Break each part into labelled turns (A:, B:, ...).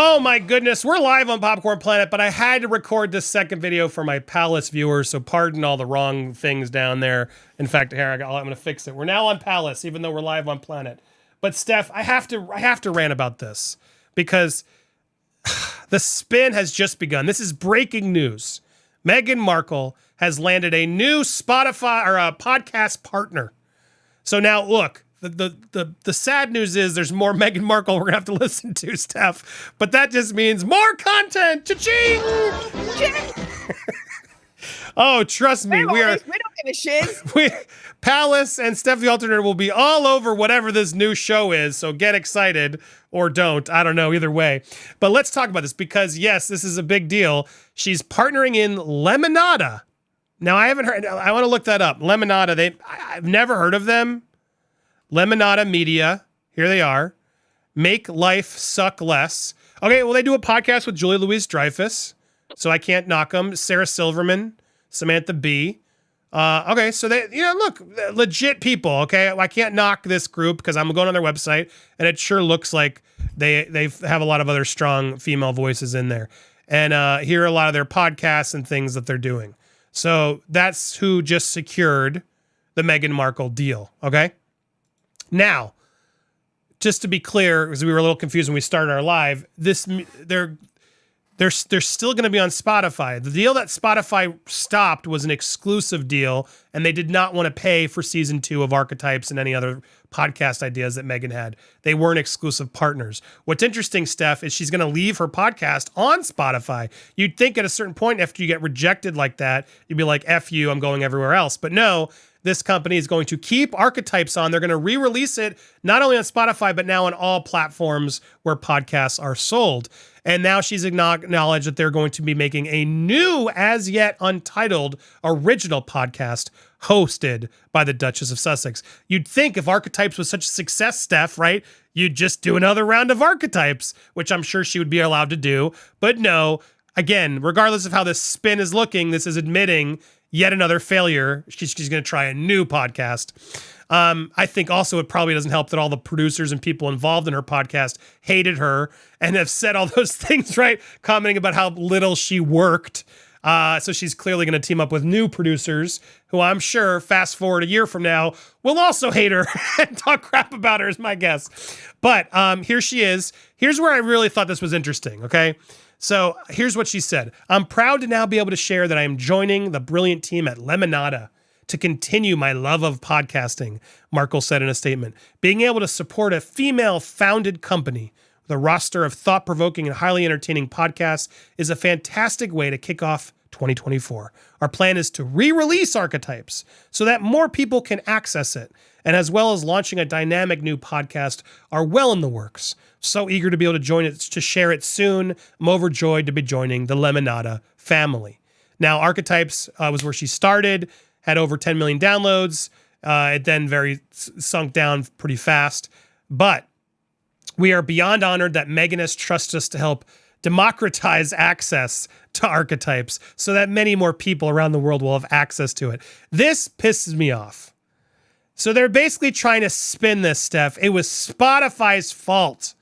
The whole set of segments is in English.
A: Oh my goodness, we're live on Popcorn Planet, but I had to record this second video for my Palace viewers, so pardon all the wrong things down there. In fact, here, I'm going to fix it. We're now on Palace, even though we're live on Planet. But Steph, I have to rant about this because the spin has just begun. This is breaking news. Meghan Markle has landed a new Spotify or a podcast partner. So now, look. The sad news is there's more Meghan Markle we're gonna have to listen to, Steph. But that just means more content. Cha-ching! Oh, trust me, we don't
B: give a shiz.
A: Palace and Steph the Alternator will be all over whatever this new show is. So get excited or don't. I don't know, either way. But let's talk about this because yes, this is a big deal. She's partnering in Lemonada. Now I haven't heard. I want to look that up. Lemonada. I've never heard of them. Lemonada Media, here they are. Make Life Suck Less. Okay, well, they do a podcast with Julia Louis-Dreyfus, so I can't knock them. Sarah Silverman, Samantha Bee. Okay, so they, look, legit people, okay? I can't knock this group because I'm going on their website, and it sure looks like they have a lot of other strong female voices in there. And hear a lot of their podcasts and things that they're doing. So that's who just secured the Meghan Markle deal, okay? Now, just to be clear, because we were a little confused when we started our live, they're still going to be on Spotify. The deal that Spotify stopped was an exclusive deal, and they did not want to pay for season 2 of Archetypes and any other podcast ideas that Meghan had. They weren't exclusive partners. What's interesting, Steph, is she's going to leave her podcast on Spotify. You'd think at a certain point after you get rejected like that, you'd be like, F you, I'm going everywhere else. But no, this company is going to keep Archetypes on. They're going to re-release it not only on Spotify, but now on all platforms where podcasts are sold. And now she's acknowledged that they're going to be making a new as-yet-untitled original podcast hosted by the Duchess of Sussex. You'd think if Archetypes was such a success, Steph, right, you'd just do another round of Archetypes, which I'm sure she would be allowed to do. But no, again, regardless of how this spin is looking, this is admitting yet another failure. She's going to try a new podcast. I think also it probably doesn't help that all the producers and people involved in her podcast hated her and have said all those things, right? Commenting about how little she worked. So she's clearly going to team up with new producers who I'm sure, fast forward a year from now, will also hate her and talk crap about her, is my guess. But here she is. Here's where I really thought this was interesting, okay? So here's what she said. I'm proud to now be able to share that I am joining the brilliant team at Lemonada to continue my love of podcasting, Markle said in a statement. Being able to support a female-founded company with a roster of thought-provoking and highly entertaining podcasts is a fantastic way to kick off 2024. Our plan is to re-release Archetypes so that more people can access it, and as well as launching a dynamic new podcast are well in the works. So eager to be able to join it, to share it soon. I'm overjoyed to be joining the Lemonada family. Now, Archetypes was where she started, had over 10 million downloads. It then sunk down pretty fast. But we are beyond honored that Meghan has trusted us to help democratize access to Archetypes so that many more people around the world will have access to it. This pisses me off. So they're basically trying to spin this, Steph. It was Spotify's fault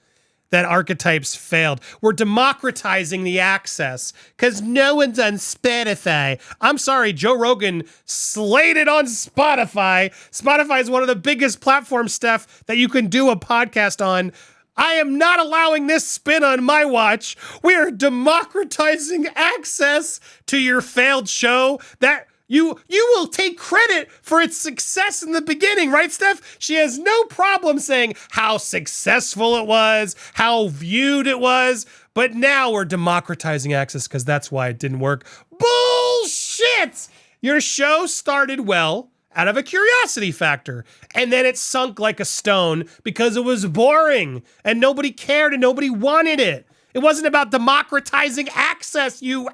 A: that Archetypes failed. We're democratizing the access because no one's on Spotify. I'm sorry, Joe Rogan slayed it on Spotify. Spotify is one of the biggest platforms, Steph, that you can do a podcast on. I am not allowing this spin on my watch. We are democratizing access to your failed show that you will take credit for its success in the beginning, right, Steph? She has no problem saying how successful it was, how viewed it was, but now we're democratizing access because that's why it didn't work. Bullshit! Your show started well out of a curiosity factor, and then it sunk like a stone because it was boring and nobody cared and nobody wanted it. It wasn't about democratizing access, you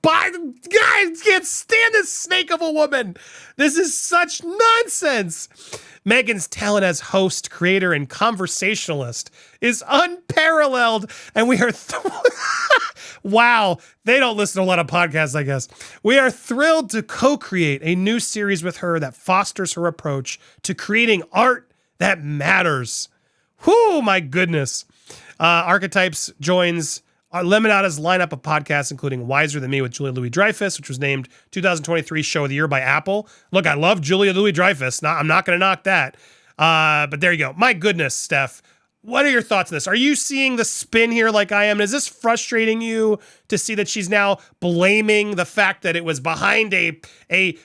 A: guys can't stand this snake of a woman. This is such nonsense. Meghan's talent as host, creator, and conversationalist is unparalleled, and we are wow, they don't listen to a lot of podcasts, I guess. We are thrilled to co-create a new series with her that fosters her approach to creating art that matters. Whoo, my goodness. Archetypes joins Lemonada's lineup of podcasts, including Wiser Than Me with Julia Louis-Dreyfus, which was named 2023 Show of the Year by Apple. Look, I love Julia Louis-Dreyfus. I'm not going to knock that. But there you go. My goodness, Steph. What are your thoughts on this? Are you seeing the spin here like I am? Is this frustrating you to see that she's now blaming the fact that it was behind a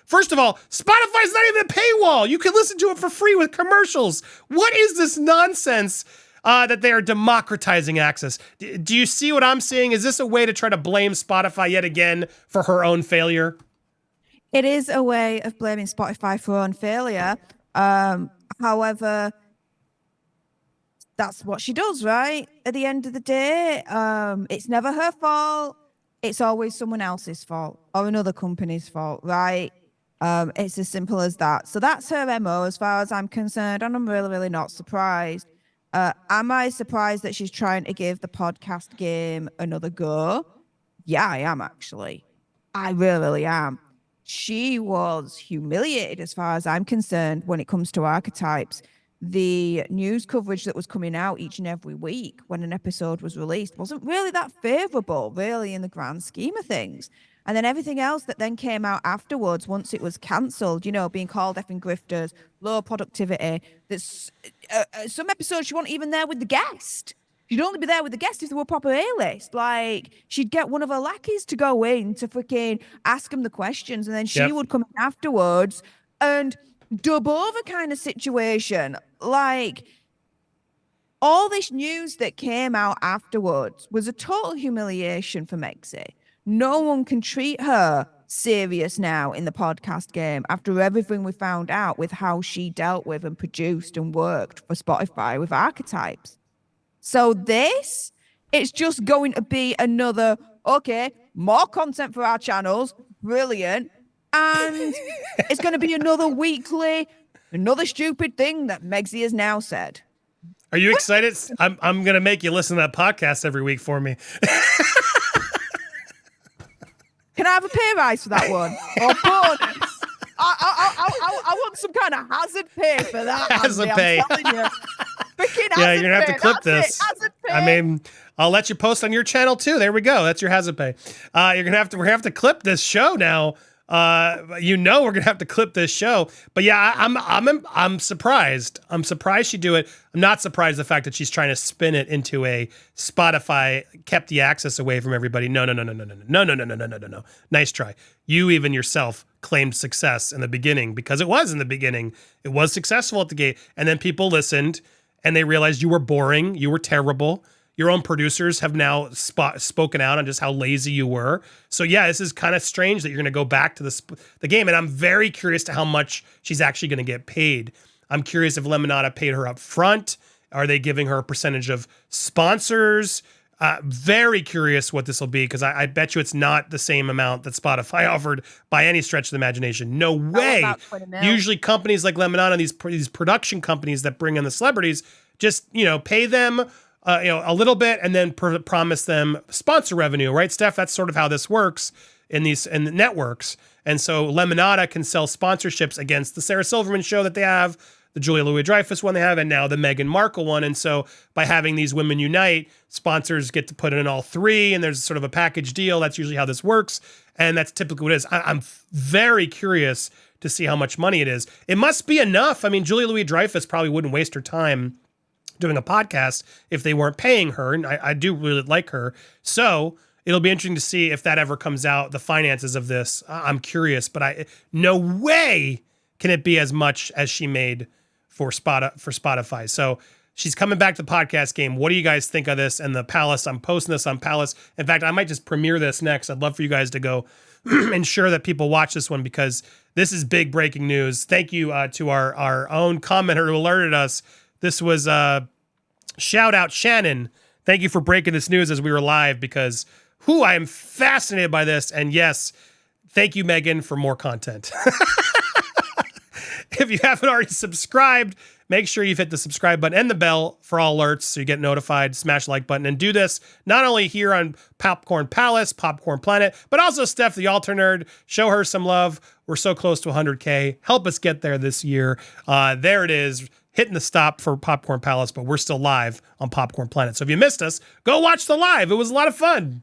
A: first of all, Spotify's not even a paywall. You can listen to it for free with commercials. What is this nonsense that they are democratizing access? Do you see what I'm seeing? Is this a way to try to blame Spotify yet again for her own failure?
B: It is a way of blaming Spotify for her own failure. However, that's what she does, right? At the end of the day, it's never her fault. It's always someone else's fault or another company's fault, right? It's as simple as that. So that's her MO as far as I'm concerned, and I'm really, really not surprised. Am I surprised that she's trying to give the podcast game another go? Yeah, I am, actually. I really, really am. She was humiliated as far as I'm concerned when it comes to Archetypes. The news coverage that was coming out each and every week when an episode was released wasn't really that favorable, really, in the grand scheme of things. And then everything else that then came out afterwards, once it was cancelled, you know, being called effing grifters, low productivity. There's some episodes she wasn't even there with the guest. She'd only be there with the guest if they were proper A-list. Like, she'd get one of her lackeys to go in to freaking ask him the questions, and then she would come in afterwards and dub over kind of situation. Like, all this news that came out afterwards was a total humiliation for Megxie. No one can treat her serious now in the podcast game after everything we found out with how she dealt with and produced and worked for Spotify with Archetypes. So this, it's just going to be another, okay, more content for our channels, brilliant, and it's going to be another weekly, another stupid thing that Megxie has now said.
A: Are you excited? I'm going to make you listen to that podcast every week for me.
B: Can I have a pay rise for that one? Or bonus? I want some kind of hazard pay for that.
A: Hazard pay.
B: I'm telling you. Freaking
A: Yeah,
B: hazard
A: you're going to have to clip
B: That's
A: this.
B: Hazard pay.
A: I mean, I'll let you post on your channel too. There we go. That's your hazard pay. We're going to have to clip this show now. We're gonna have to clip this show, but yeah, I'm surprised. I'm surprised she do it. I'm not surprised the fact that she's trying to spin it into a Spotify kept the access away from everybody. No. Nice try. You even yourself claimed success in the beginning because it was in the beginning. It was successful at the gate, and then people listened and they realized you were boring, you were terrible. Your own producers have now spoken out on just how lazy you were. So yeah, this is kind of strange that you're going to go back to the game. And I'm very curious to how much she's actually going to get paid. I'm curious if Lemonada paid her up front. Are they giving her a percentage of sponsors? Very curious what this will be, because I bet you it's not the same amount that Spotify offered by any stretch of the imagination. No way. Usually companies like Lemonada, these production companies that bring in the celebrities, just, pay them a little bit and then promise them sponsor revenue, right, Steph? That's sort of how this works in the networks. And so Lemonada can sell sponsorships against the Sarah Silverman show that they have, the Julia Louis-Dreyfus one they have, and now the Meghan Markle one. And so by having these women unite, sponsors get to put in all three, and there's sort of a package deal. That's usually how this works, and that's typically what it is. I'm very curious to see how much money it is. It must be enough. I mean, Julia Louis-Dreyfus probably wouldn't waste her time doing a podcast if they weren't paying her, and I do really like her. So it'll be interesting to see if that ever comes out, the finances of this. I'm curious, but no way can it be as much as she made for Spotify. So she's coming back to the podcast game. What do you guys think of this and the Palace? I'm posting this on Palace. In fact, I might just premiere this next. I'd love for you guys to go ensure that people watch this one, because this is big breaking news. Thank you to our own commenter who alerted us. This was shout out Shannon. Thank you for breaking this news as we were live, because I am fascinated by this. And yes, thank you, Meghan, for more content. If you haven't already subscribed, make sure you've hit the subscribe button and the bell for all alerts so you get notified. Smash the like button and do this not only here on Popcorn Palace, Popcorn Planet, but also Steph the Alter Nerd. Show her some love. We're so close to 100K. Help us get there this year. There it is. Hitting the stop for Popcorn Palace, but we're still live on Popcorn Planet. So if you missed us, go watch the live. It was a lot of fun.